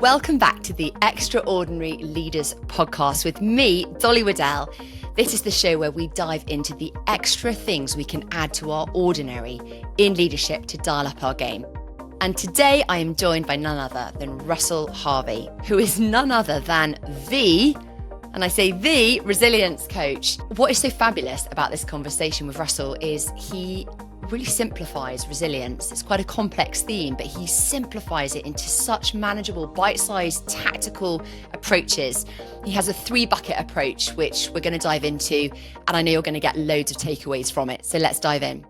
Welcome back to the Extraordinary Leaders podcast with me, Dolly Waddell. This is the show where we dive into the extra things we can add to our ordinary in leadership to dial up our game. And today I am joined by none other than Russell Harvey, who is none other than and I say the resilience coach. What is so fabulous about this conversation with Russell is he really simplifies resilience. It's quite a complex theme, but he simplifies it into such manageable, bite-sized, tactical approaches. He has a 3-bucket approach, which we're going to dive into, and I know you're going to get loads of takeaways from it. So let's dive in.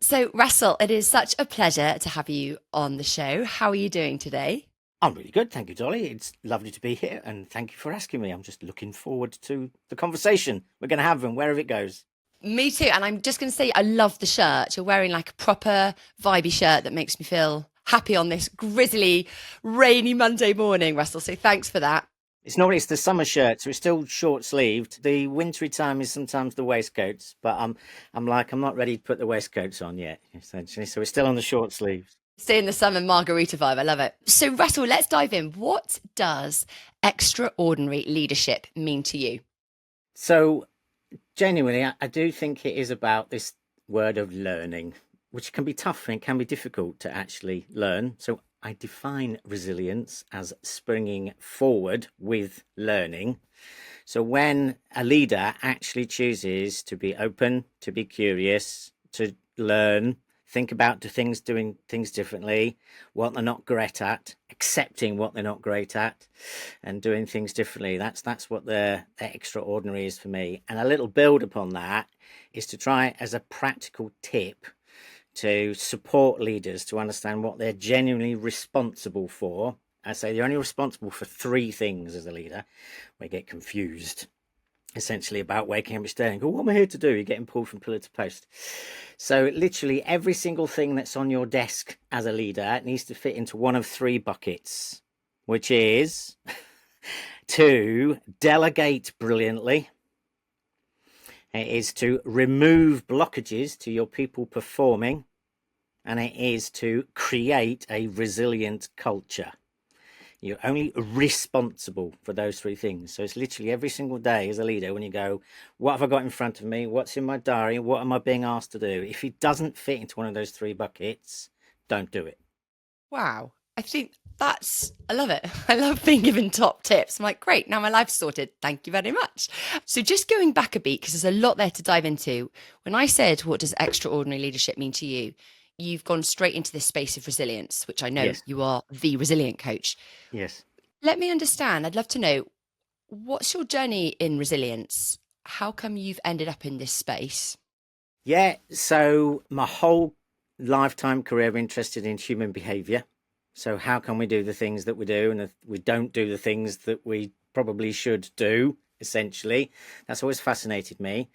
So Russell, it is such a pleasure to have you on the show. How are you doing today? I'm really good, thank you, Dolly. It's lovely to be here, and thank you for asking me. I'm just looking forward to the conversation we're going to have and wherever it goes. Me too. And I'm just going to say, I love the shirt. You're wearing like a proper vibey shirt that makes me feel happy on this grizzly, rainy Monday morning, Russell. So thanks for that. It's the summer shirt, so it's still short sleeved. The wintry time is sometimes the waistcoats, but I'm not ready to put the waistcoats on yet, essentially. So it's still on the short sleeves. Stay in the summer margarita vibe. I love it. So Russell, let's dive in. What does extraordinary leadership mean to you? So genuinely, I do think it is about this word of learning, which can be tough and can be difficult to actually learn. So I define resilience as springing forward with learning. So when a leader actually chooses to be open, to be curious, to learn, think about doing things differently, what they're not great at, accepting what they're not great at, and doing things differently. That's what the extraordinary is for me. And a little build upon that is to try as a practical tip to support leaders to understand what they're genuinely responsible for. I say they're only responsible for 3 things as a leader. We get confused essentially about waking up each day and go, what am I here to do? You're getting pulled from pillar to post. So literally every single thing that's on your desk as a leader needs to fit into one of 3 buckets, which is to delegate brilliantly. It is to remove blockages to your people performing, and it is to create a resilient culture. You're only responsible for those 3 things. So it's literally every single day as a leader when you go, what have I got in front of me? What's in my diary? What am I being asked to do? If it doesn't fit into one of those 3 buckets, don't do it. Wow. I think I love it. I love being given top tips. I'm like, great, now my life's sorted. Thank you very much. So just going back a beat, because there's a lot there to dive into. When I said, what does extraordinary leadership mean to you? You've gone straight into this space of resilience, which I know Yes. You are the resilient coach. Yes. Let me understand. I'd love to know, what's your journey in resilience? How come you've ended up in this space? Yeah, so my whole lifetime career I've been interested in human behavior. So how can we do the things that we do and we don't do the things that we probably should do, essentially? That's always fascinated me.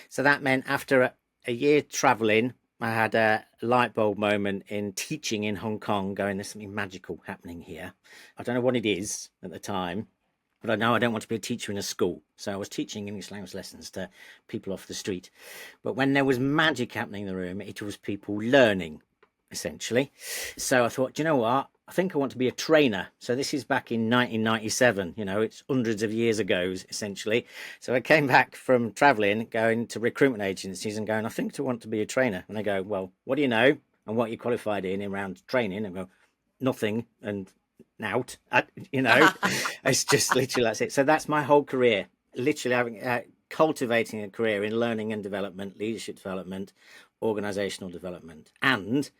So that meant after a year traveling, I had a light bulb moment in teaching in Hong Kong, going, there's something magical happening here. I don't know what it is at the time, but I know I don't want to be a teacher in a school. So I was teaching English language lessons to people off the street. But when there was magic happening in the room, it was people learning, essentially. So I thought, do you know what? I think I want to be a trainer. So this is back in 1997, it's hundreds of years ago, essentially. So I came back from traveling, going to recruitment agencies and going, I think I want to be a trainer. And they go, well, what do you know? And what you qualified in around training? And I go, nothing and out, it's just literally that's it. So that's my whole career, literally having cultivating a career in learning and development, leadership development, organizational development. And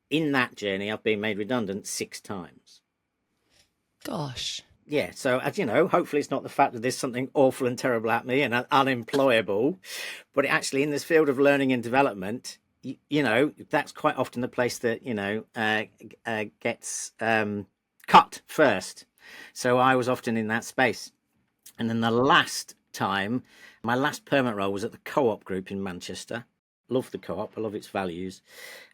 in that journey, I've been made redundant 6 times. Gosh. Yeah. So, as hopefully it's not the fact that there's something awful and terrible at me and unemployable, but actually in this field of learning and development, that's quite often the place that, gets cut first. So I was often in that space. And then the last time, my last permanent role was at the Co-op Group in Manchester. Love the Co-op, I love its values.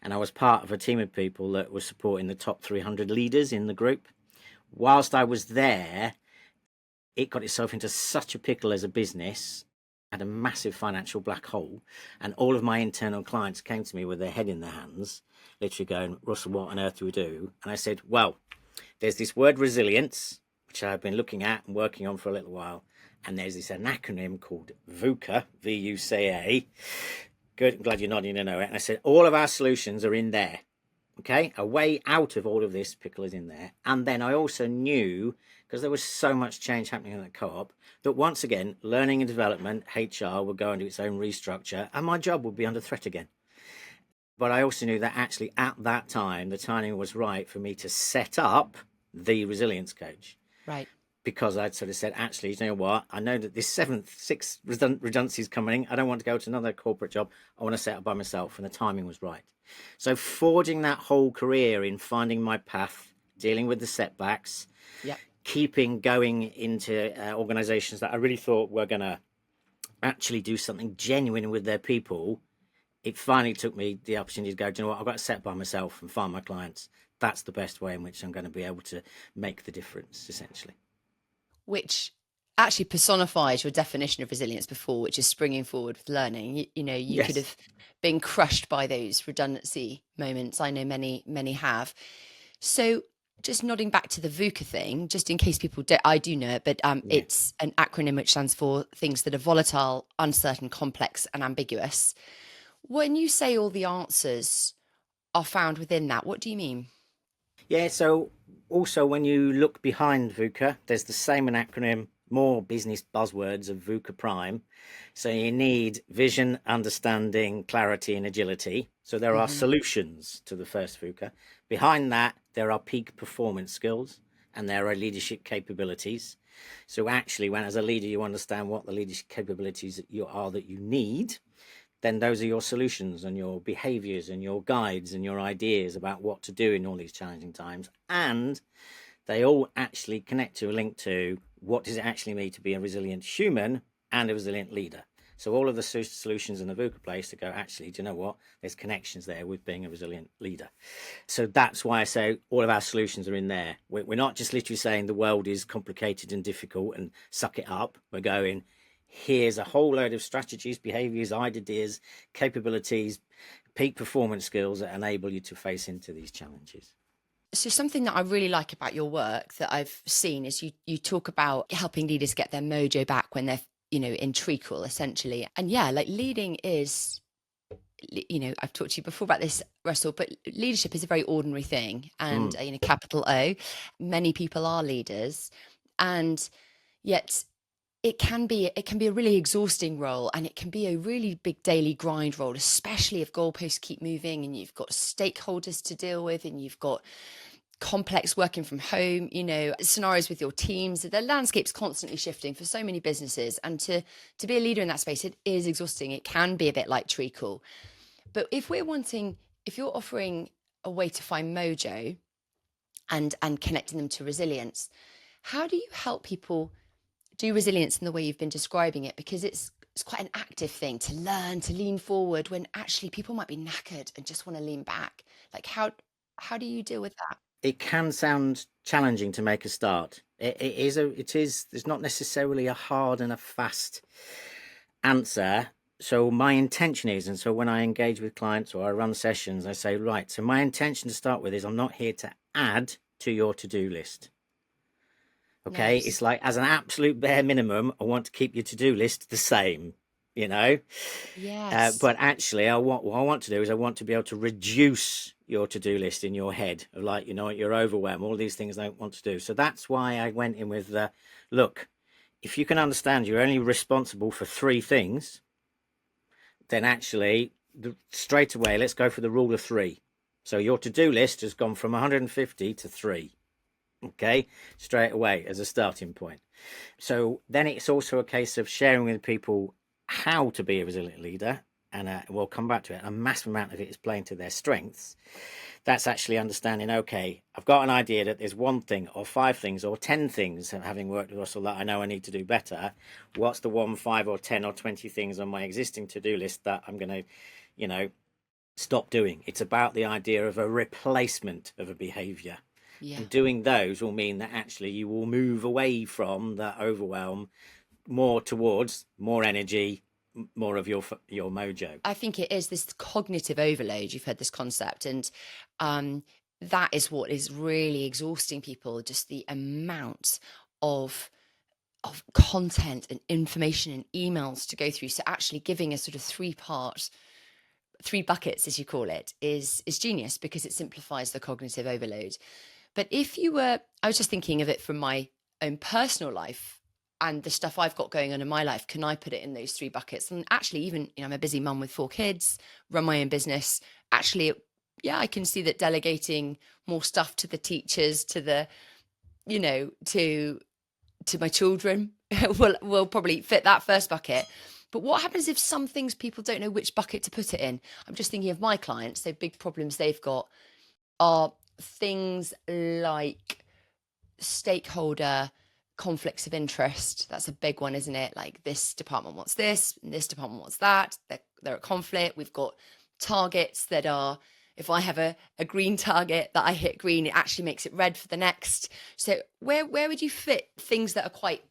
And I was part of a team of people that were supporting the top 300 leaders in the group. Whilst I was there, it got itself into such a pickle as a business, had a massive financial black hole, and all of my internal clients came to me with their head in their hands, literally going, Russell, what on earth do we do? And I said, well, there's this word resilience, which I've been looking at and working on for a little while. And there's this an acronym called VUCA, VUCA. Good, I'm glad you're nodding to know it. And I said, all of our solutions are in there. Okay, a way out of all of this pickle is in there. And then I also knew, because there was so much change happening in the co-op, that once again, learning and development, HR, would go into its own restructure, and my job would be under threat again. But I also knew that actually at that time, the timing was right for me to set up the resilience coach. Right. Because I'd sort of said, actually, you know what? I know that this six redundancy is coming. I don't want to go to another corporate job. I want to set up by myself. And the timing was right. So forging that whole career in finding my path, dealing with the setbacks, keeping going into organizations that I really thought were going to actually do something genuine with their people. It finally took me the opportunity to go, do you know what? I've got to set by myself and find my clients. That's the best way in which I'm going to be able to make the difference, essentially. Which actually personifies your definition of resilience before, which is springing forward with learning. You could have been crushed by those redundancy moments. I know many have. So just nodding back to the VUCA thing, just in case people don't, I do know it, but it's an acronym which stands for things that are volatile, uncertain, complex, and ambiguous. When you say all the answers are found within that, what do you mean? Yeah, so also when you look behind VUCA, there's the same acronym, more business buzzwords of VUCA Prime. So you need vision, understanding, clarity, and agility. So there are solutions to the first VUCA. Behind that, there are peak performance skills and there are leadership capabilities. So actually, when as a leader, you understand what the leadership capabilities that you need, then those are your solutions and your behaviors and your guides and your ideas about what to do in all these challenging times. And they all actually connect to a link to what does it actually mean to be a resilient human and a resilient leader. So all of the solutions in the VUCA place to go, actually, do you know what? There's connections there with being a resilient leader. So that's why I say all of our solutions are in there. We're not just literally saying the world is complicated and difficult and suck it up. We're going, here's a whole load of strategies, behaviors, ideas, capabilities, peak performance skills that enable you to face into these challenges. So something that I really like about your work that I've seen is you talk about helping leaders get their mojo back when they're, in treacle, essentially. And like leading is, I've talked to you before about this, Russell, but leadership is a very ordinary thing. And, capital O, many people are leaders. And yet it can be a really exhausting role, and it can be a really big daily grind role, especially if goalposts keep moving and you've got stakeholders to deal with and you've got complex working from home, scenarios with your teams. The landscape's constantly shifting for so many businesses, and to be a leader in that space, it is exhausting. It can be a bit like treacle. But if you're offering a way to find mojo and connecting them to resilience, how do you help people do resilience in the way you've been describing it? Because it's quite an active thing to learn, to lean forward, when actually people might be knackered and just want to lean back. Like how do you deal with that? It can sound challenging to make a start. It is. There's not necessarily a hard and a fast answer. So my intention is, and so when I engage with clients or I run sessions, I say, right, so my intention to start with is I'm not here to add to your to-do list. Okay, nice. It's like as an absolute bare minimum, I want to keep your to-do list the same, Yes. But actually, what I want to do is I want to be able to reduce your to-do list in your head of like, you're overwhelmed, all these things I don't want to do. So that's why I went in with, look, if you can understand you're only responsible for 3 things, then actually straight away, let's go for the rule of 3. So your to-do list has gone from 150 to 3. Okay, straight away as a starting point. So then it's also a case of sharing with people how to be a resilient leader, and we'll come back to it. A massive amount of it is playing to their strengths. That's actually understanding, okay, I've got an idea that there's 1 thing or 5 things or 10 things, having worked with Russell, that I know I need to do better. What's the 1, 5 or 10 or 20 things on my existing to-do list that I'm going to, stop doing? It's about the idea of a replacement of a behavior. Yeah. And doing those will mean that actually you will move away from that overwhelm more towards more energy, more of your mojo. I think it is this cognitive overload. You've heard this concept, and that is what is really exhausting people, just the amount of content and information and emails to go through. So actually giving a sort of three buckets, as you call it, is genius, because it simplifies the cognitive overload. But I was just thinking of it from my own personal life and the stuff I've got going on in my life. Can I put it in those three buckets? And actually, even, I'm a busy mum with 4 kids, run my own business. Actually, yeah, I can see that delegating more stuff to the teachers, to the, to my children will probably fit that first bucket. But what happens if some things people don't know which bucket to put it in? I'm just thinking of my clients. So big problems they've got are things like stakeholder conflicts of interest. That's a big one, isn't it? Like, this department wants this, and this department wants that. They're at conflict. We've got targets that are, if I have a green target that I hit green, it actually makes it red for the next. So where would you fit things that are quite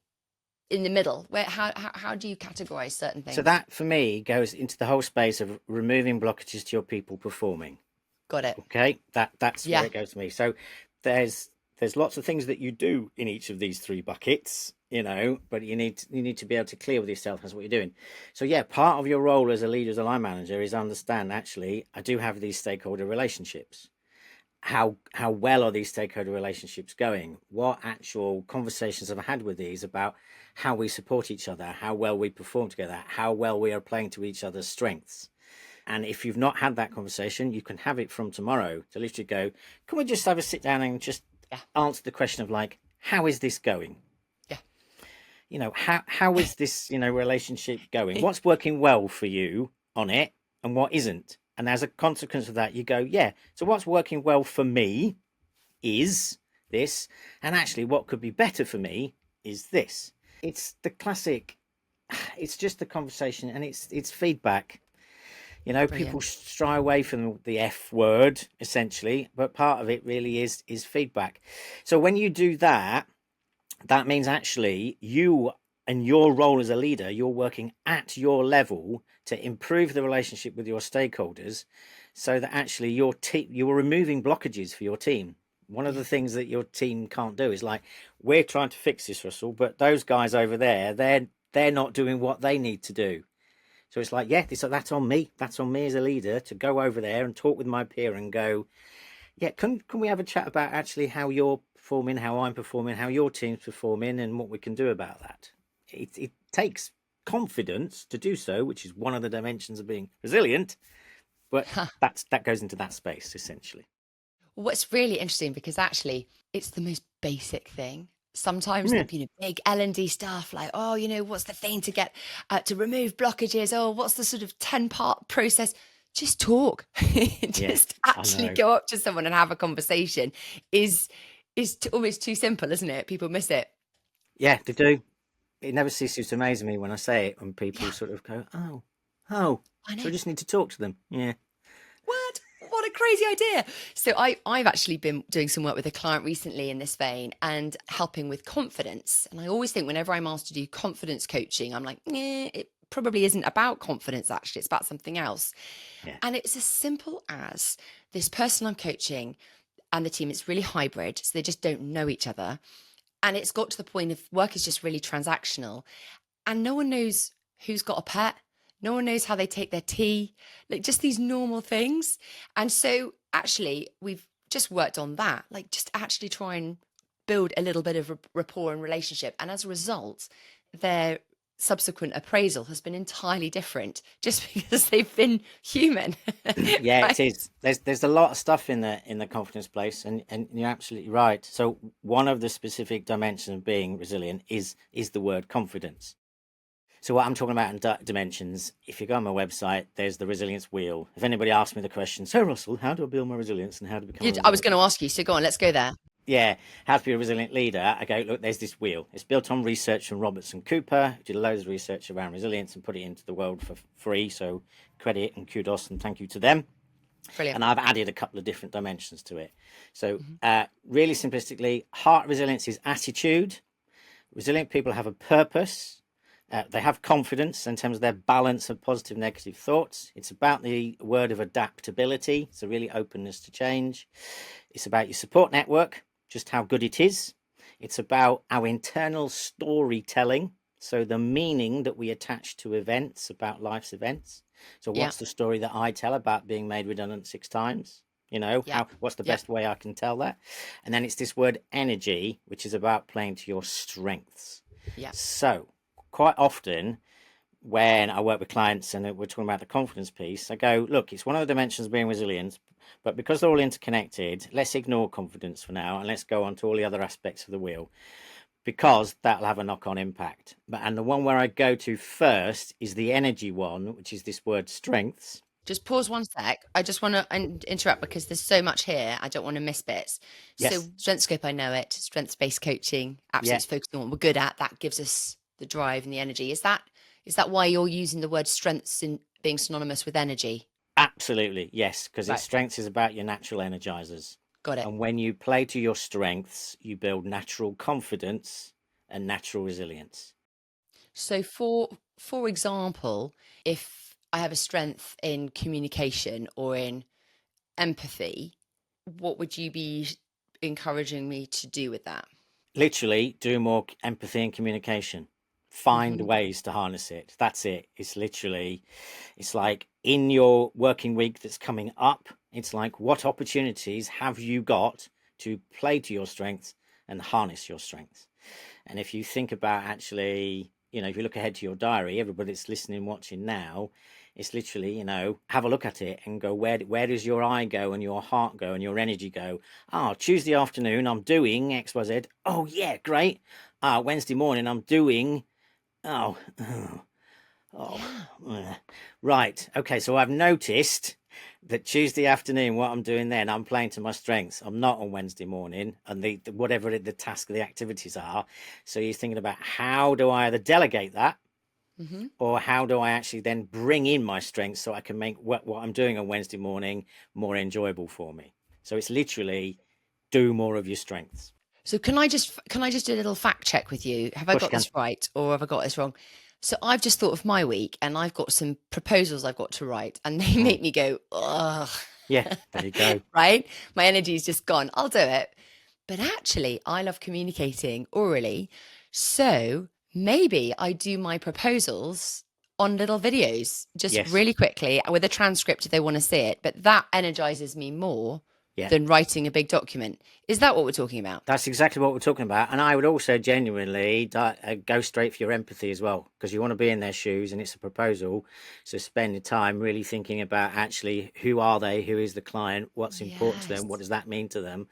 in the middle? How do you categorize certain things? So that for me goes into the whole space of removing blockages to your people performing. Got it. Okay, that's where it goes to me. So there's lots of things that you do in each of these three buckets, but you need to be able to clear with yourself as what you're doing. So yeah, part of your role as a leader, as a line manager, is understand, actually, I do have these stakeholder relationships. How well are these stakeholder relationships going? What actual conversations have I had with these about how we support each other, how well we perform together, how well we are playing to each other's strengths? And if you've not had that conversation, you can have it from tomorrow to literally go, can we just have a sit down and just answer the question of, like, how is this going? Yeah. How is this, relationship going? What's working well for you on it and what isn't? And as a consequence of that, you go, yeah, so what's working well for me is this. And actually what could be better for me is this. It's the classic, it's just the conversation, and it's feedback. Brilliant. People shy away from the F word, essentially, but part of it really is feedback. So when you do that, that means actually you and your role as a leader, you're working at your level to improve the relationship with your stakeholders, so that actually you're removing blockages for your team. One of the things that your team can't do is, like, we're trying to fix this, Russell, but those guys over there, they're not doing what they need to do. So it's like, that's on me. That's on me as a leader to go over there and talk with my peer and go, yeah, can we have a chat about actually how you're performing, how I'm performing, how your team's performing, and what we can do about that. It takes confidence to do so, which is one of the dimensions of being resilient, but that goes into that space, essentially. What's really interesting, because actually it's the most basic thing. Sometimes the big L&D stuff, like, what's the thing to get to remove blockages? Oh, what's the sort of 10-part process? Just talk. Just actually go up to someone and have a conversation is almost too simple, isn't it? People miss it. Yeah, they do. It never ceases to amaze me when I say it, when people sort of go, oh, so we just need to talk to them. Yeah. What a crazy idea. So I've actually been doing some work with a client recently in this vein and helping with confidence. And I always think, whenever I'm asked to do confidence coaching, I'm like, it probably isn't about confidence, actually. It's about something else. Yeah. And it's as simple as this person I'm coaching and the team, it's really hybrid. So they just don't know each other. And it's got to the point of work is just really transactional. And no one knows who's got a pet. No one knows how they take their tea, like just these normal things. And so actually we've just worked on that, like just actually try and build a little bit of rapport and relationship. And as a result, their subsequent appraisal has been entirely different, just because they've been human. Yeah, right? It is. There's a lot of stuff in the confidence place, and you're absolutely right. So one of the specific dimensions of being resilient is the word confidence. So what I'm talking about in dimensions, if you go on my website, there's the resilience wheel. If anybody asks me the question, so Russell, how do I build my resilience and how to become I was going to ask you, so go on, let's go there. Yeah, how to be a resilient leader. I go, look, there's this wheel. It's built on research from Robertson Cooper, who did loads of research around resilience and put it into the world for free. So credit and kudos and thank you to them. Brilliant. And I've added a couple of different dimensions to it. So really simplistically, heart resilience is attitude. Resilient people have a purpose. They have confidence in terms of their balance of positive, negative thoughts. It's about the word of adaptability. It's a really openness to change. It's about your support network, just how good it is. It's about our internal storytelling. So the meaning that we attach to events, about life's events. So Yeah. what's the story that I tell about being made redundant 6 times? Yeah. What's the Yeah. best way I can tell that? And then it's this word energy, which is about playing to your strengths. Yeah. So quite often when I work with clients and we're talking about the confidence piece, I go, look, it's one of the dimensions of being resilient, but because they're all interconnected, let's ignore confidence for now and let's go on to all the other aspects of the wheel, because that'll have a knock-on impact. And the one where I go to first is the energy one, which is this word strengths. Just pause one sec. I just want to interrupt because there's so much here. I don't want to miss bits. So Yes. strength scope, I know it. Strengths-based coaching, Yeah, absolutely focusing on what we're good at. That gives us the drive and the energy. Is that why you're using the word strengths in being synonymous with energy? absolutely. Yes, because its Right. strengths is about your natural energizers. Got it. And when you play to your strengths, you build natural confidence and natural resilience. So for example, if I have a strength in communication or in empathy, what would you be encouraging me to do with that? Literally do more empathy and communication. Find Hmm. ways to harness it. That's it. It's like in your working week that's coming up, it's like, what opportunities have you got to play to your strengths and harness your strengths? And if you think about actually, if you look ahead to your diary, everybody that's listening, watching now, it's literally, have a look at it and go, where does your eye go and your heart go and your energy go? Oh, Tuesday afternoon, I'm doing XYZ. Oh, yeah, great. Wednesday morning, I'm doing, oh, oh, oh, Yeah. right. Okay, so I've noticed that Tuesday afternoon, what I'm doing then, I'm playing to my strengths. I'm not on Wednesday morning, and whatever the task, the activities are. So you're thinking about, how do I either delegate that, Hmm. or how do I actually then bring in my strengths so I can make what I'm doing on Wednesday morning more enjoyable for me? So it's literally do more of your strengths. So can I just do a little fact check with you? Have Of I course you got can. this right or have I got this wrong? So I've just thought of my week and I've got some proposals I've got to write and they Mm. make me go, ugh. Yeah, there you go. Right? My energy's just gone. I'll do it. But actually, I love communicating orally. So maybe I do my proposals on little videos, just Yes. really quickly with a transcript if they want to see it. But that energizes me more Yeah. than writing a big document. Is that what we're talking about? That's exactly what we're talking about. And I would also genuinely go straight for your empathy as well, because you want to be in their shoes and it's a proposal. So spend the time really thinking about actually, who are they? Who is the client? What's important to them? What Yes. does that mean to them?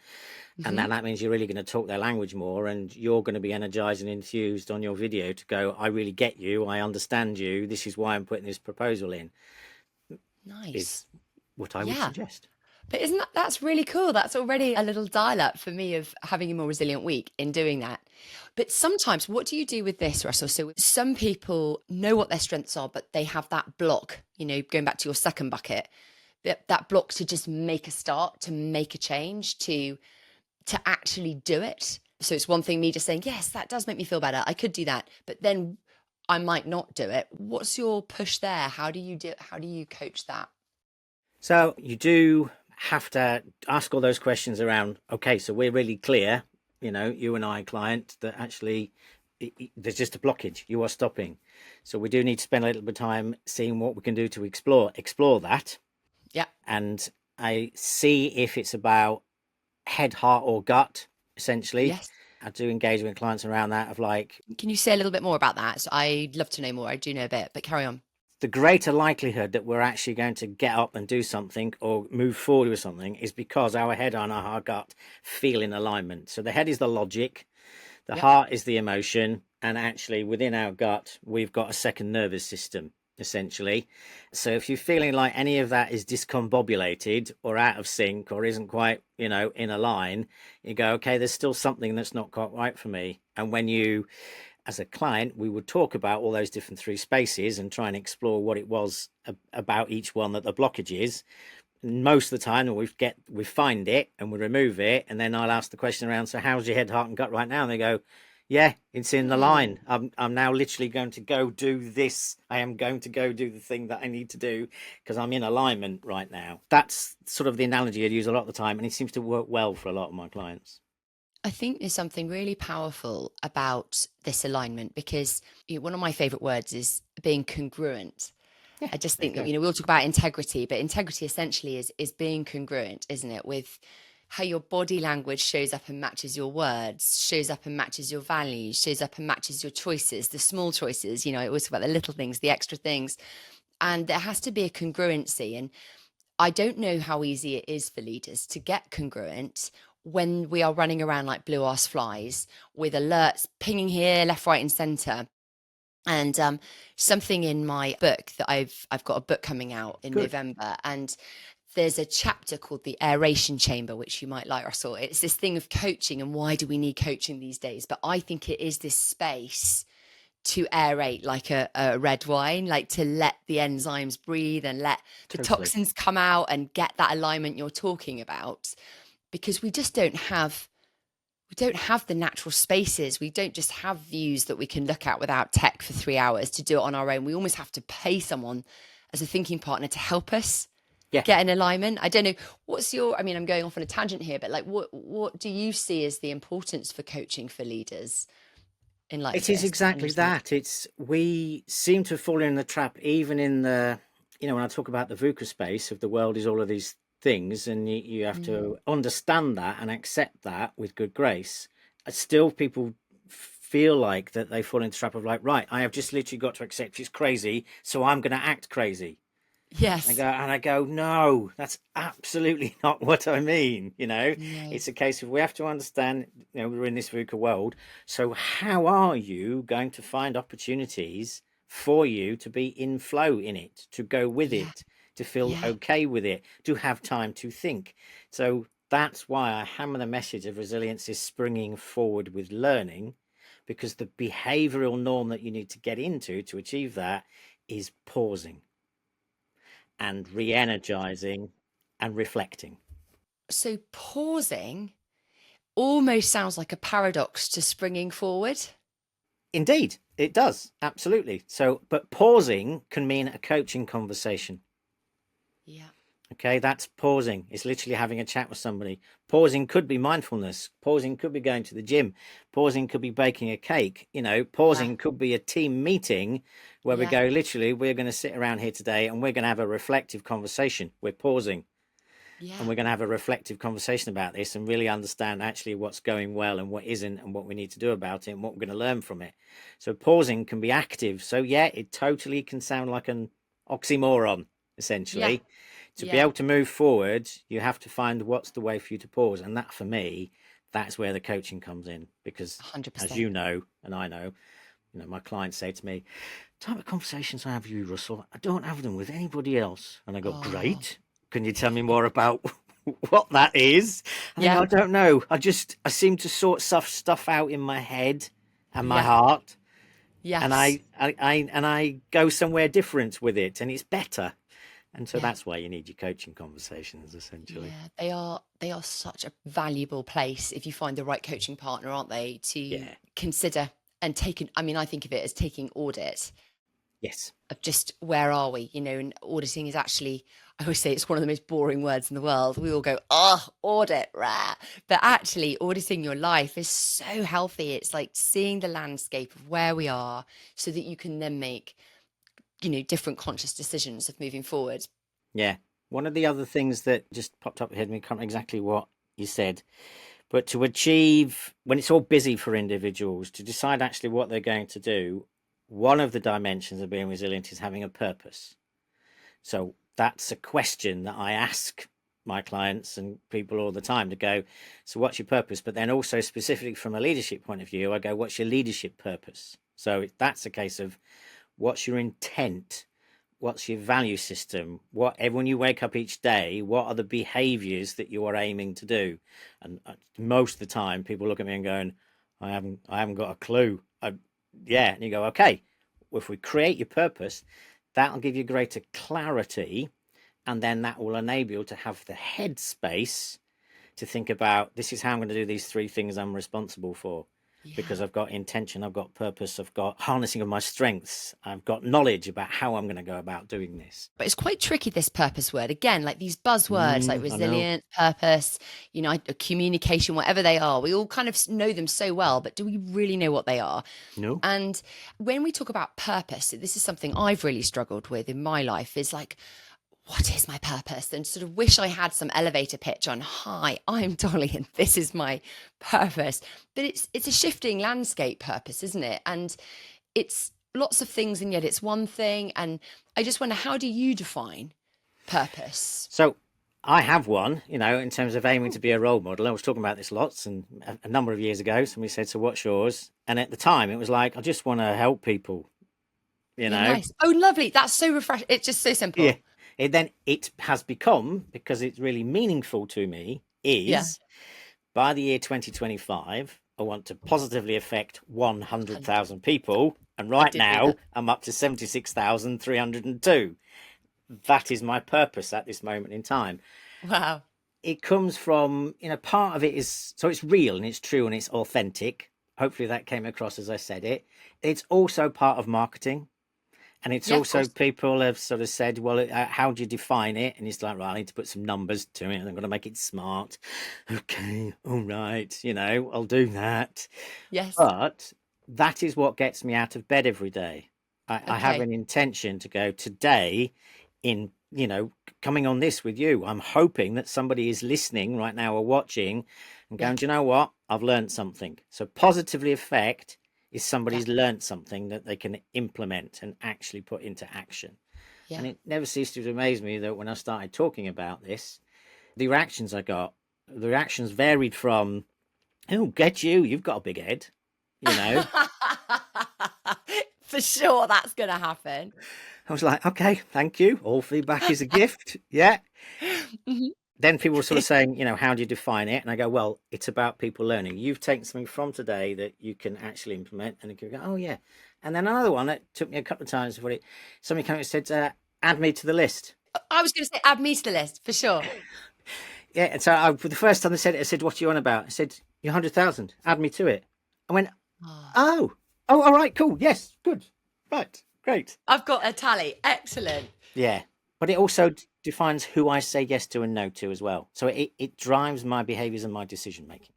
And Hmm. then that means you're really going to talk their language more, and you're going to be energized and enthused on your video to go, I really get you. I understand you. This is why I'm putting this proposal in, Nice. is what I would Yeah. suggest. But isn't that's really cool? That's already a little dial up for me of having a more resilient week in doing that. But sometimes, what do you do with this, Russell? So some people know what their strengths are, but they have that block, going back to your second bucket, that block to just make a start, to make a change, to actually do it. So it's one thing me just saying, yes, that does make me feel better. I could do that. But then I might not do it. What's your push there? How do you coach that? So you do have to ask all those questions around, okay, so we're really clear, you and I, client, that actually there's just a blockage. You are stopping. So we do need to spend a little bit of time seeing what we can do to explore that. Yeah. And I see if it's about head, heart, or gut, essentially. Yes. I do engage with clients around that, of like, Can you say a little bit more about that? So I'd love to know more. I do know a bit, but carry on. the greater likelihood that we're actually going to get up and do something or move forward with something is because our head and our gut feel in alignment. So the head is the logic, the Yep. heart is the emotion, and actually within our gut, we've got a second nervous system, essentially. So if you're feeling like any of that is discombobulated or out of sync or isn't quite, in a line, you go, okay, there's still something that's not quite right for me. And when you, as a client, we would talk about all those different three spaces and try and explore what it was about each one that the blockage is. Most of the time we find it and we remove it, and then I'll ask the question around, so how's your head, heart, and gut right now? And they go, Yeah, it's in the Hmm. line. I'm now literally going to go do this. I am going to go do the thing that I need to do because I'm in alignment right now. That's sort of the analogy I use a lot of the time, and it seems to work well for a lot of my clients. I think there's something really powerful about this alignment because one of my favorite words is being congruent. Yeah, I just there you think that, go. we'll talk about integrity, but integrity essentially is being congruent, isn't it? With how your body language shows up and matches your words, shows up and matches your values, shows up and matches your choices, the small choices. I always talk about the little things, the extra things. And there has to be a congruency. And I don't know how easy it is for leaders to get congruent when we are running around like blue ass flies with alerts pinging here, left, right, and center. And something in my book that I've got a book coming out in Good. November, and there's a chapter called the aeration chamber, which you might like, Russell. It's this thing of coaching and why do we need coaching these days? But I think it is this space to aerate like a red wine, like to let the enzymes breathe and let the Totally. toxins come out and get that alignment you're talking about, because we don't have the natural spaces. We don't just have views that we can look at without tech for 3 hours to do it on our own. We almost have to pay someone as a thinking partner to help us Yeah. get in alignment. I don't know. I'm going off on a tangent here, but like what do you see as the importance for coaching for leaders in light of It is this and exactly resilience? that. It's we seem to fall in the trap, even in the, when I talk about the VUCA space of the world is all of these things, and you have Mm. to understand that and accept that with good grace. Still, people feel like that they fall into the trap of like, right, I have just literally got to accept she's crazy, so I'm going to act crazy. Yes. And I go, no, that's absolutely not what I mean. No. It's a case of we have to understand, we're in this VUCA world. So how are you going to find opportunities for you to be in flow in it, to go with Yeah. it, to feel Yeah. okay with it, to have time to think? So that's why I hammer the message of resilience is springing forward with learning, because the behavioral norm that you need to get into to achieve that is pausing and re-energizing and reflecting. So pausing almost sounds like a paradox to springing forward. Indeed, it does. Absolutely. So, but pausing can mean a coaching conversation. Yeah. Okay, that's pausing. It's literally having a chat with somebody. Pausing could be mindfulness. Pausing could be going to the gym. Pausing could be baking a cake. Yeah. Pausing could be a team meeting where we Yeah. go, literally, we're going to sit around here today and we're going to have a reflective conversation. We're pausing. And Yeah. we're going to have a reflective conversation about this and really understand actually what's going well and what isn't and what we need to do about it and what we're going to learn from it. So pausing can be active. So yeah, it totally can sound like an oxymoron, Yeah. essentially. To be Yeah. able to move forward, you have to find what's the way for you to pause. And that for me, that's where the coaching comes in. Because as 100%. you know, and I know, my clients say to me, type of conversations I have with you, Russell, I don't have them with anybody else. And I go, Oh, great. Can you tell me more about what that is? And they go, yeah. I don't know. I seem to sort stuff out in my head and my Yeah. heart, and Yes. I go somewhere different with it, and it's better. And so Yeah. that's why you need your coaching conversations, essentially. Yeah. They are such a valuable place if you find the right coaching partner, aren't they, to Yeah. consider and take an, I think of it as taking audit Yes. of just where are we, and auditing is actually, I always say it's one of the most boring words in the world. We all go, oh, audit, rah. But actually, auditing your life is so healthy. It's like seeing the landscape of where we are so that you can then make, different conscious decisions of moving forward. Yeah. One of the other things that just popped up ahead of me, can't remember exactly what you said, but to achieve, when it's all busy for individuals, to decide actually what they're going to do, one of the dimensions of being resilient is having a purpose. So that's a question that I ask my clients and people all the time to go, so what's your purpose? But then also specifically from a leadership point of view, I go, what's your leadership purpose? So that's a case of what's your intent? What's your value system? When you wake up each day, what are the behaviors that you are aiming to do? And most of the time people look at me and going, I haven't got a clue. Yeah. And you go, okay, well, if we create your purpose, that'll give you greater clarity, and then that will enable you to have the headspace to think about, this is how I'm going to do these three things I'm responsible for. Yeah. because I've got intention, I've got purpose, I've got harnessing of my strengths, I've got knowledge about how I'm going to go about doing this. But it's quite tricky, this purpose word. Again, like these buzzwords like I know. resilience, purpose, communication, whatever they are, we all kind of know them so well, but do we really know what they are? No. And when we talk about purpose, this is something I've really struggled with in my life, is like, what is my purpose? And sort of wish I had some elevator pitch on, hi, I'm Dolly and this is my purpose. But it's a shifting landscape purpose, isn't it? And it's lots of things and yet it's one thing. And I just wonder, how do you define purpose? So I have one, in terms of aiming to be a role model. I was talking about this lots and a number of years ago. Somebody said, so what's yours? And at the time it was like, I just want to help people, Yeah, nice. Oh, lovely. That's so refreshing. It's just so simple. Yeah. Then it has become, because it's really meaningful to me, is by the year 2025, I want to positively affect 100,000 people. And right now I'm up to 76,302. That is my purpose at this moment in time. Wow. It comes from, part of it is, so it's real and it's true and it's authentic. Hopefully that came across as I said it. It's also part of marketing. And it's also, people have sort of said, well, how do you define it? And it's like, right, I need to put some numbers to it and I'm going to make it smart. Okay, all right, I'll do that. Yes. But that is what gets me out of bed every day. I have an intention to go today in, coming on this with you. I'm hoping that somebody is listening right now or watching and going, do you know what? I've learned something. So positively affect is somebody's learned something that they can implement and actually put into action. Yeah. And it never ceased to amaze me that when I started talking about this, the reactions I got, the reactions varied from, oh, get you, you've got a big head, For sure that's going to happen. I was like, okay, thank you. All feedback is a gift. Yeah. Mm-hmm. Then people were sort of saying, how do you define it? And I go, well, it's about people learning. You've taken something from today that you can actually implement. And you can go, oh, yeah. And then another one that took me a couple of times before somebody came and said, add me to the list. I was going to say, add me to the list, for sure. Yeah. And so for the first time they said it, I said, what are you on about? I said, you're 100,000. Add me to it. I went, oh, all right, cool. Yes, good. Right, great. I've got a tally. Excellent. Yeah. But it also defines who I say yes to and no to as well. So it drives my behaviours and my decision making.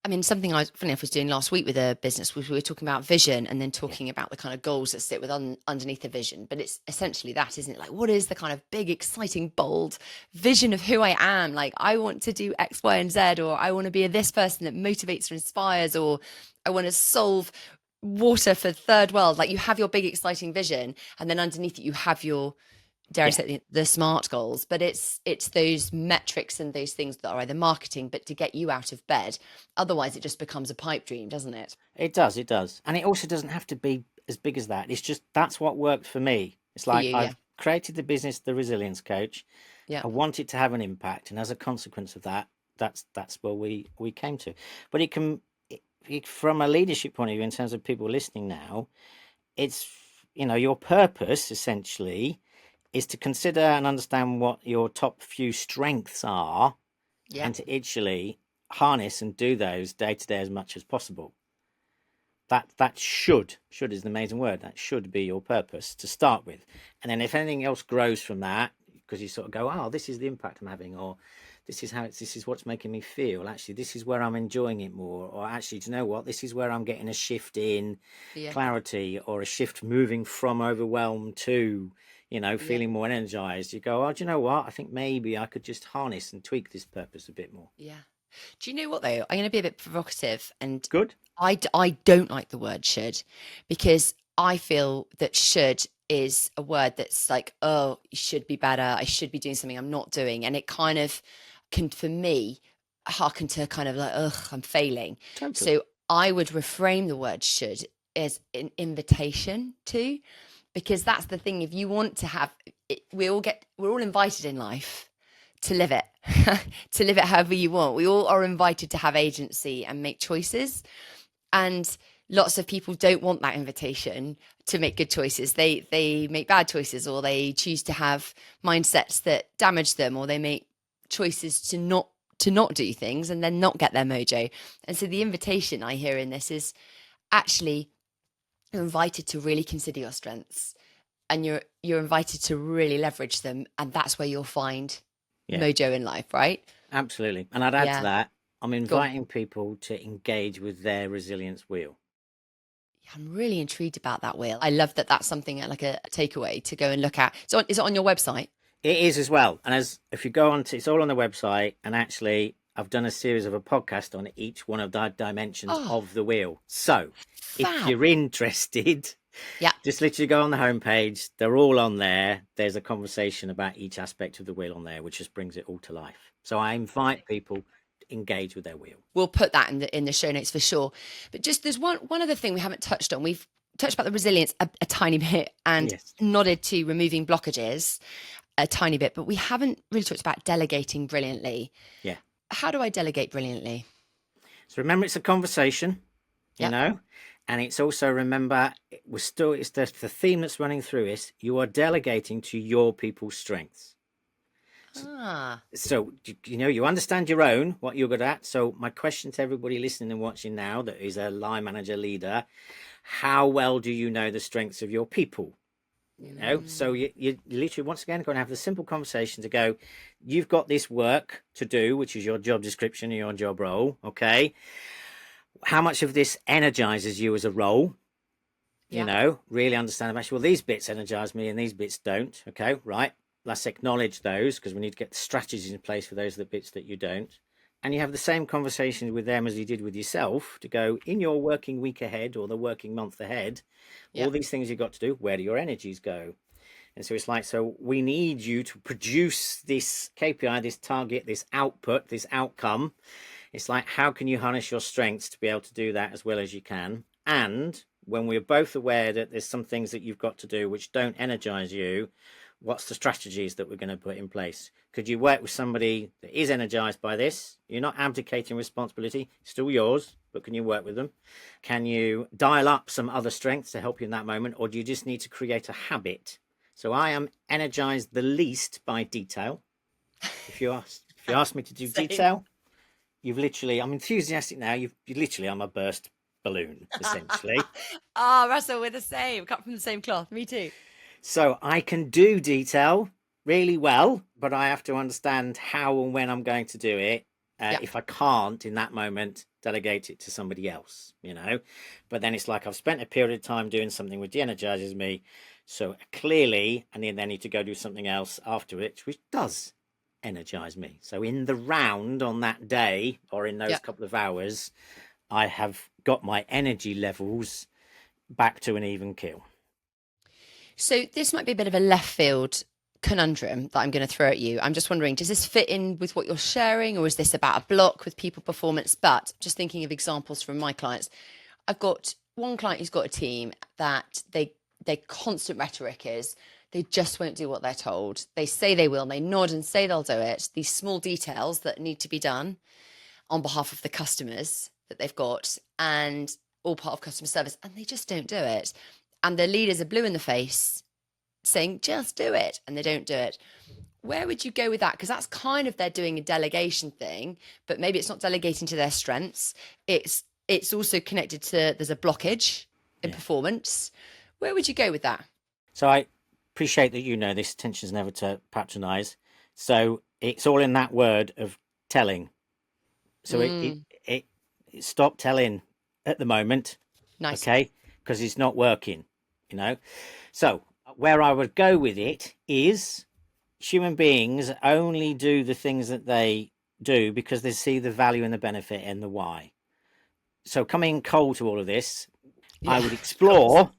I mean, something I was doing last week with a business was we were talking about vision and then talking about the kind of goals that sit with underneath the vision. But it's essentially that, isn't it? Like, what is the kind of big, exciting, bold vision of who I am? Like, I want to do X, Y, and Z, or I want to be this person that motivates or inspires, or I want to solve water for the third world. Like, you have your big, exciting vision, and then underneath it, you have your, dare I say, the SMART goals. But it's those metrics and those things that are either marketing, but to get you out of bed. Otherwise, it just becomes a pipe dream, doesn't it? It does. And it also doesn't have to be as big as that. It's just, that's what worked for me. It's like, I've created the business, The Resilience Coach. Yeah. I want it to have an impact. And as a consequence of that, that's where we came to. But it can, from a leadership point of view, in terms of people listening now, it's, your purpose essentially is to consider and understand what your top few strengths are, and to actually harness and do those day to day as much as possible. That should is an amazing word. That should be your purpose to start with. And then if anything else grows from that, because you sort of go, oh, this is the impact I'm having, or this is what's making me feel. Actually, this is where I'm enjoying it more. Or actually, do you know what? This is where I'm getting a shift in clarity, or a shift moving from overwhelmed to, feeling more energized. You go, oh, do you know what? I think maybe I could just harness and tweak this purpose a bit more. Yeah. Do you know what, though? I'm going to be a bit provocative. And good. I don't like the word should, because I feel that should is a word that's like, oh, you should be better. I should be doing something I'm not doing. And it kind of can, for me, hearken to kind of like, ugh, I'm failing. Totally. So I would reframe the word should as an invitation to, because that's the thing. If you want to have it, we're all invited in life to live it, to live it however you want. We all are invited to have agency and make choices. And lots of people don't want that invitation to make good choices. They make bad choices, or they choose to have mindsets that damage them, or they make choices to not to not do things and then not get their mojo. And so the invitation I hear in this is actually you're invited to really consider your strengths, and you're invited to really leverage them, and that's where you'll find Yeah, mojo in life, right? absolutely. And I'd add to Yeah. that, I'm Go on. inviting people to engage with their resilience wheel. I'm really intrigued about that wheel. I love that that's something like a takeaway to go and look at. So is it on your website? It is as well. And if you go on to, it's all on the website. And actually, I've done a series of a podcast on each one of the dimensions Oh, of the wheel. So if fab. you're interested, Yeah. just literally go on the homepage. They're all on there. There's a conversation about each aspect of the wheel on there, which just brings it all to life. So I invite people to engage with their wheel. We'll put that in the show notes for sure. But just there's one other thing we haven't touched on. We've touched about the resilience a tiny bit and Yes. nodded to removing blockages a tiny bit, but we haven't really talked about delegating brilliantly. Yeah. How do I delegate brilliantly? So remember, it's a conversation, you Yep. know, and it's also, remember, it's the theme that's running through it. You are delegating to your people's strengths. Ah, So, you understand your own, what you're good at. So my question to everybody listening and watching now that is a line manager leader, how well do you know the strengths of your people? So you literally, once again, going to have the simple conversation to go, you've got this work to do, which is your job description and your job role. Okay. How much of this energizes you as a role? yeah. Really understand actually, well, these bits energize me and these bits don't. Okay. Right. Let's acknowledge those, because we need to get the strategies in place for those are the bits that you don't. And you have the same conversation with them as you did with yourself to go, in your working week ahead or the working month ahead, Yeah. all these things you've got to do, where do your energies go? And so it's like, so we need you to produce this KPI, this target, this output, this outcome. It's like, how can you harness your strengths to be able to do that as well as you can? And when we're both aware that there's some things that you've got to do which don't energize you, what's the strategies that we're going to put in place? Could you work with somebody that is energized by this? You're not abdicating responsibility, still yours, but can you work with them? Can you dial up some other strengths to help you in that moment? Or do you just need to create a habit? So I am energized the least by detail. If you ask me to do Same. detail, I'm enthusiastic now. I'm a burst balloon, essentially. Russell, we're the same. Cut from the same cloth. Me too. So I can do detail really well, but I have to understand how and when I'm going to do it. If I can't in that moment, delegate it to somebody else, But then it's like, I've spent a period of time doing something which energizes me. So clearly, I then need to go do something else after it, which does energize me. So in the round on that day, or in those couple of hours, I have got my energy levels back to an even keel. So this might be a bit of a left field conundrum that I'm going to throw at you. I'm just wondering, does this fit in with what you're sharing, or is this about a block with people performance? But just thinking of examples from my clients, I've got one client who's got a team that their constant rhetoric is they just won't do what they're told. They say they will, and they nod and say they'll do it. These small details that need to be done on behalf of the customers that they've got, and all part of customer service, and they just don't do it. And the leaders are blue in the face saying, just do it. And they don't do it. Where would you go with that? Because that's kind of they're doing a delegation thing, but maybe it's not delegating to their strengths. It's also connected to there's a blockage in performance. Where would you go with that? So I appreciate that this intention is never to patronize. So it's all in that word of telling. So it stop telling at the moment. Nice. Okay, because it's not working, So where I would go with it is, human beings only do the things that they do because they see the value and the benefit and the why. So coming cold to all of this, I would explore,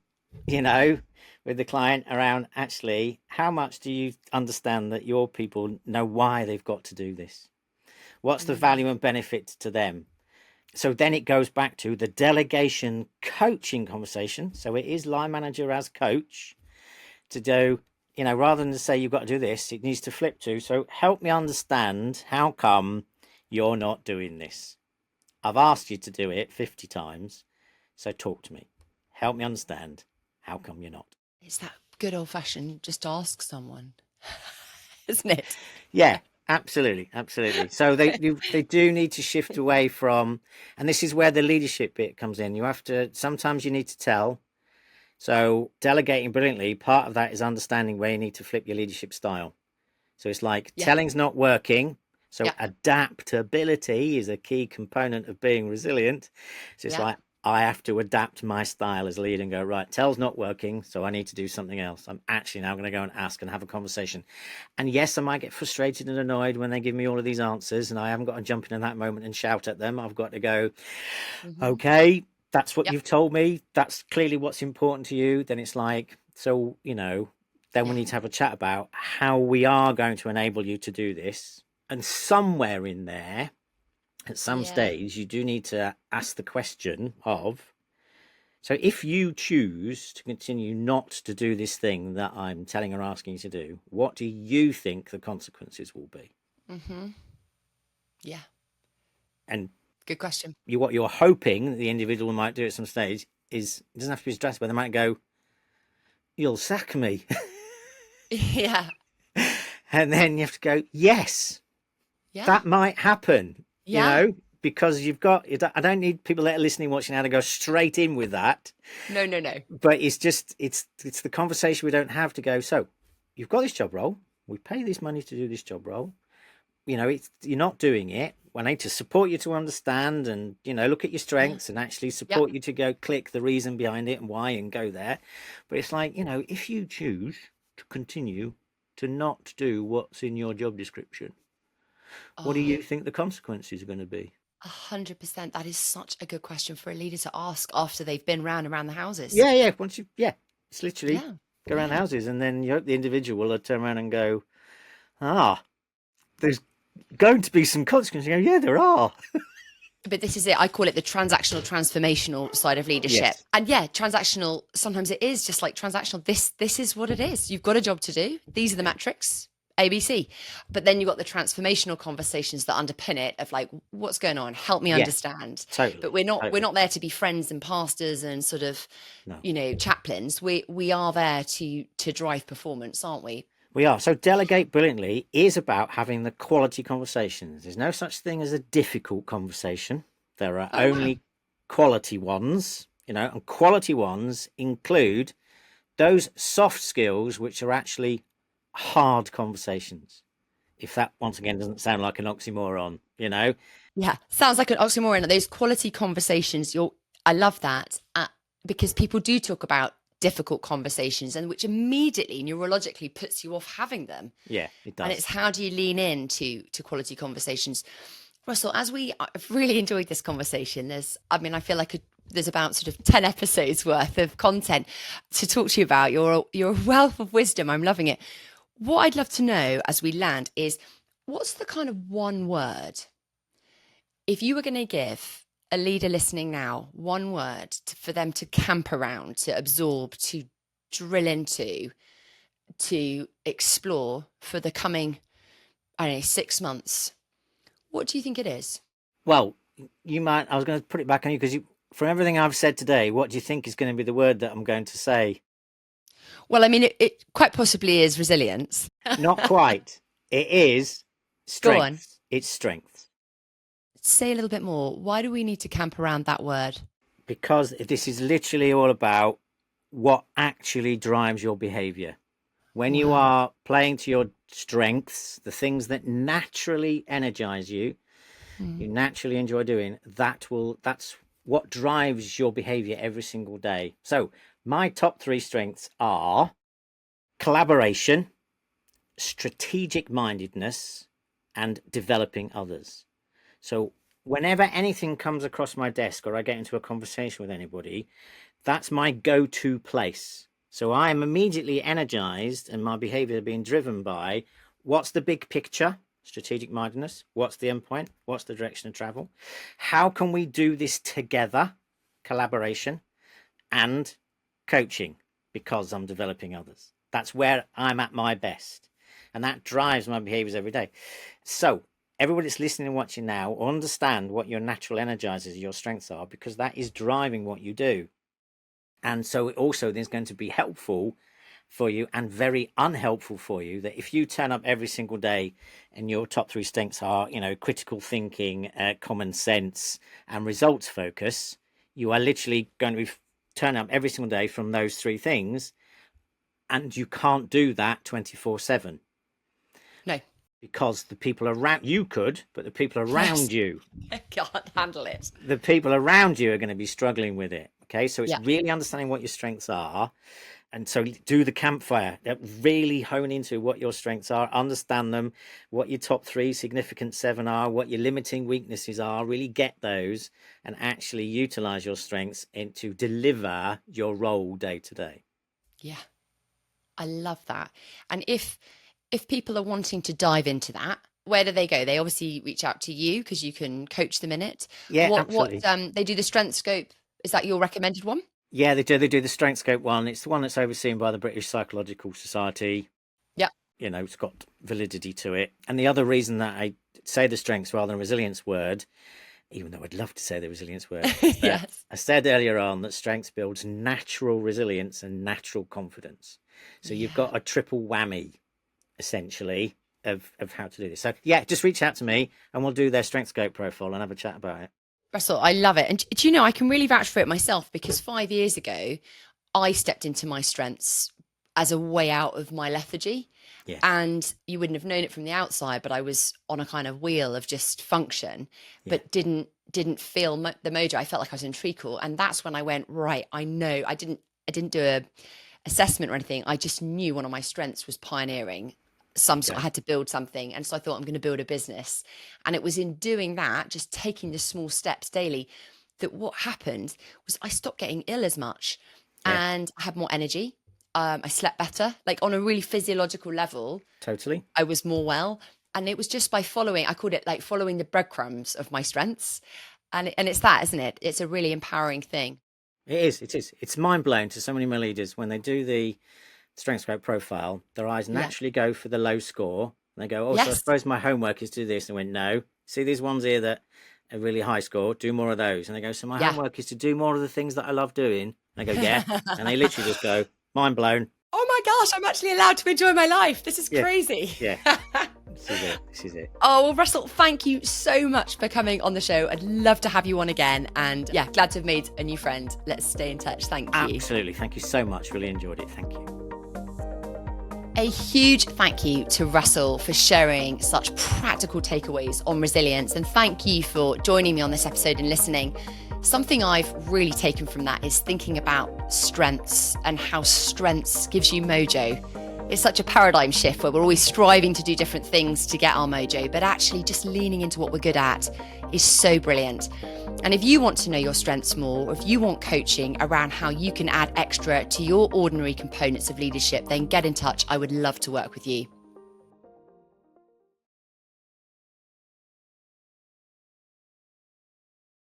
with the client around, actually, how much do you understand that your people know why they've got to do this? What's the value and benefit to them? So then it goes back to the delegation coaching conversation. So it is line manager as coach to do, rather than to say you've got to do this, it needs to flip to, so help me understand how come you're not doing this. I've asked you to do it 50 times. So talk to me. Help me understand how come you're not. It's that good old fashioned just ask someone, isn't it? Yeah. Absolutely, absolutely. So they do need to shift away from, and this is where the leadership bit comes in. You have to, sometimes you need to tell. So delegating brilliantly, part of that is understanding where you need to flip your leadership style. So it's like Yeah. telling's not working. So Yeah. adaptability is a key component of being resilient. So it's Yeah. like I have to adapt my style as lead and go, right, tell's not working, so I need to do something else. I'm actually now going to go and ask and have a conversation. And yes, I might get frustrated and annoyed when they give me all of these answers, and I haven't got to jump in that moment and shout at them. I've got to go, Hmm. okay, that's what Yep. you've told me. That's clearly what's important to you. Then it's like, so, then we Yeah. need to have a chat about how we are going to enable you to do this. And somewhere in there, at some Yeah. stage, you do need to ask the question of, so if you choose to continue not to do this thing that I'm telling or asking you to do, what do you think the consequences will be? Hmm. Yeah. And Good question. what you're hoping the individual might do at some stage is, it doesn't have to be stressed, but they might go, you'll sack me. Yeah. And then you have to go, yes, Yeah. that might happen, Yeah. because I don't need people that are listening, watching how to go straight in with that. No, no, no. But it's just, it's the conversation we don't have to go, so you've got this job role. We pay this money to do this job role. You're not doing it. I need to support you to understand and, look at your Yeah. strengths and actually Yep. support you to go click the reason behind it and why and go there. But it's like, if you choose to continue to not do what's in your job description, what do Oh, you think the consequences are going to be? 100%. That is such a good question for a leader to ask after they've been round and round the houses. Yeah, yeah. It's literally Yeah. go around Yeah. houses and then you hope the individual will turn around and go, there's going to be some consequences. You go, yeah, there are. But this is it. I call it the transactional, transformational side of leadership. Yes. And yeah, transactional, sometimes it is just like transactional. This is what it is. You've got a job to do. These are the metrics, ABC. But then you've got the transformational conversations that underpin it of like, what's going on? Help me Yeah, understand. totally. But we're Totally. not there to be friends and pastors and sort of, No. chaplains. We are there to drive performance, aren't we? We are. So delegate brilliantly is about having the quality conversations. There's no such thing as a difficult conversation. There are Oh wow. only quality ones, and quality ones include those soft skills which are actually hard conversations. If that once again doesn't sound like an oxymoron. Yeah, sounds like an oxymoron. Those quality conversations, I love that because people do talk about difficult conversations, and which immediately neurologically puts you off having them. Yeah, it And does. it's how do you lean into quality conversations, Russell? I've really enjoyed this conversation. I feel like there's about sort of 10 episodes worth of content to talk to you about. You're a wealth of wisdom. I'm loving it. What I'd love to know as we land is what's the kind of one word if you were going to give a leader listening now one word for them to camp around, to absorb, to drill into, to explore for the coming, I don't know, 6 months, what do you think it is? Well, I was going to put it back on you because from everything I've said today, what do you think is going to be the word that I'm going to say? Well, it quite possibly is resilience. Not quite. It is Go on. strength. It's strength. Say a little bit more. Why do we need to camp around that word? Because this is literally all about what actually drives your behavior. When you Wow. are playing to your strengths, the things that naturally energize you, Mm. you naturally enjoy doing, that's what drives your behavior every single day. So my top three strengths are collaboration, strategic mindedness, and developing others. So whenever anything comes across my desk or I get into a conversation with anybody, that's my go-to place. So I am immediately energized and my behavior being driven by what's the big picture, strategic mindedness, what's the endpoint, what's the direction of travel, how can we do this together, collaboration, and coaching, because I'm developing others. That's where I'm at my best. And that drives my behaviors every day. So everybody that's listening and watching now, understand what your natural energizers, your strengths are, because that is driving what you do. And so it also is going to be helpful for you and very unhelpful for you, that if you turn up every single day and your top 3 strengths are, critical thinking, common sense, and results focus, you are literally going to be turning up every single day from those 3 things. And you can't do that 24/7. No. Because the people around you could, but the people around you can't handle it. The people around you are going to be struggling with it. Okay. So it's Yeah. really understanding what your strengths are. And so do the campfire, really hone into what your strengths are, understand them, what your top 3 significant 7 are, what your limiting weaknesses are, really get those and actually utilize your strengths to deliver your role day to day. Yeah. I love that. And if people are wanting to dive into that, where do they go? They obviously reach out to you because you can coach them in it. Yeah, absolutely. They do the Strength Scope. Is that your recommended one? Yeah, they do. They do the Strength Scope one. It's the one that's overseen by the British Psychological Society. Yeah. It's got validity to it. And the other reason that I say the strengths rather than resilience word, even though I'd love to say the resilience word, yes. I said earlier on that strengths builds natural resilience and natural confidence. So you've got a triple whammy, essentially, of how to do this. So yeah, just reach out to me and we'll do their Strength Scope profile and have a chat about it. Russell, I love it. And do you know, I can really vouch for it myself, because 5 years ago, I stepped into my strengths as a way out of my lethargy. Yeah. And you wouldn't have known it from the outside, but I was on a kind of wheel of just function, but didn't feel the mojo. I felt like I was in treacle. And that's when I went, right, I know. I didn't do a assessment or anything. I just knew one of my strengths was pioneering. I had to build something. And so I thought, I'm going to build a business. And it was in doing that, just taking the small steps daily, that what happened was I stopped getting ill as much and I had more energy. I slept better, like on a really physiological level. Totally. I was more well. And it was just by following, I called it like following the breadcrumbs of my strengths. And it's that, isn't it? It's a really empowering thing. It is. It's mind blowing to so many of my leaders when they do the Strength Scope profile, their eyes naturally go for the low score. And they go, so I suppose my homework is to do this. And I went, no, see these ones here that are really high score, do more of those. And they go, so my homework is to do more of the things that I love doing. And I go, yeah. And they literally just go, mind blown. Oh my gosh, I'm actually allowed to enjoy my life. This is crazy. Yeah. This is it. Oh, well, Russell, thank you so much for coming on the show. I'd love to have you on again. And glad to have made a new friend. Let's stay in touch. Thank you. Absolutely. Thank you so much. Really enjoyed it. Thank you. A huge thank you to Russell for sharing such practical takeaways on resilience. And thank you for joining me on this episode and listening. Something I've really taken from that is thinking about strengths and how strengths gives you mojo. It's such a paradigm shift where we're always striving to do different things to get our mojo, but actually just leaning into what we're good at is so brilliant. And if you want to know your strengths more, or if you want coaching around how you can add extra to your ordinary components of leadership, then get in touch. I would love to work with you.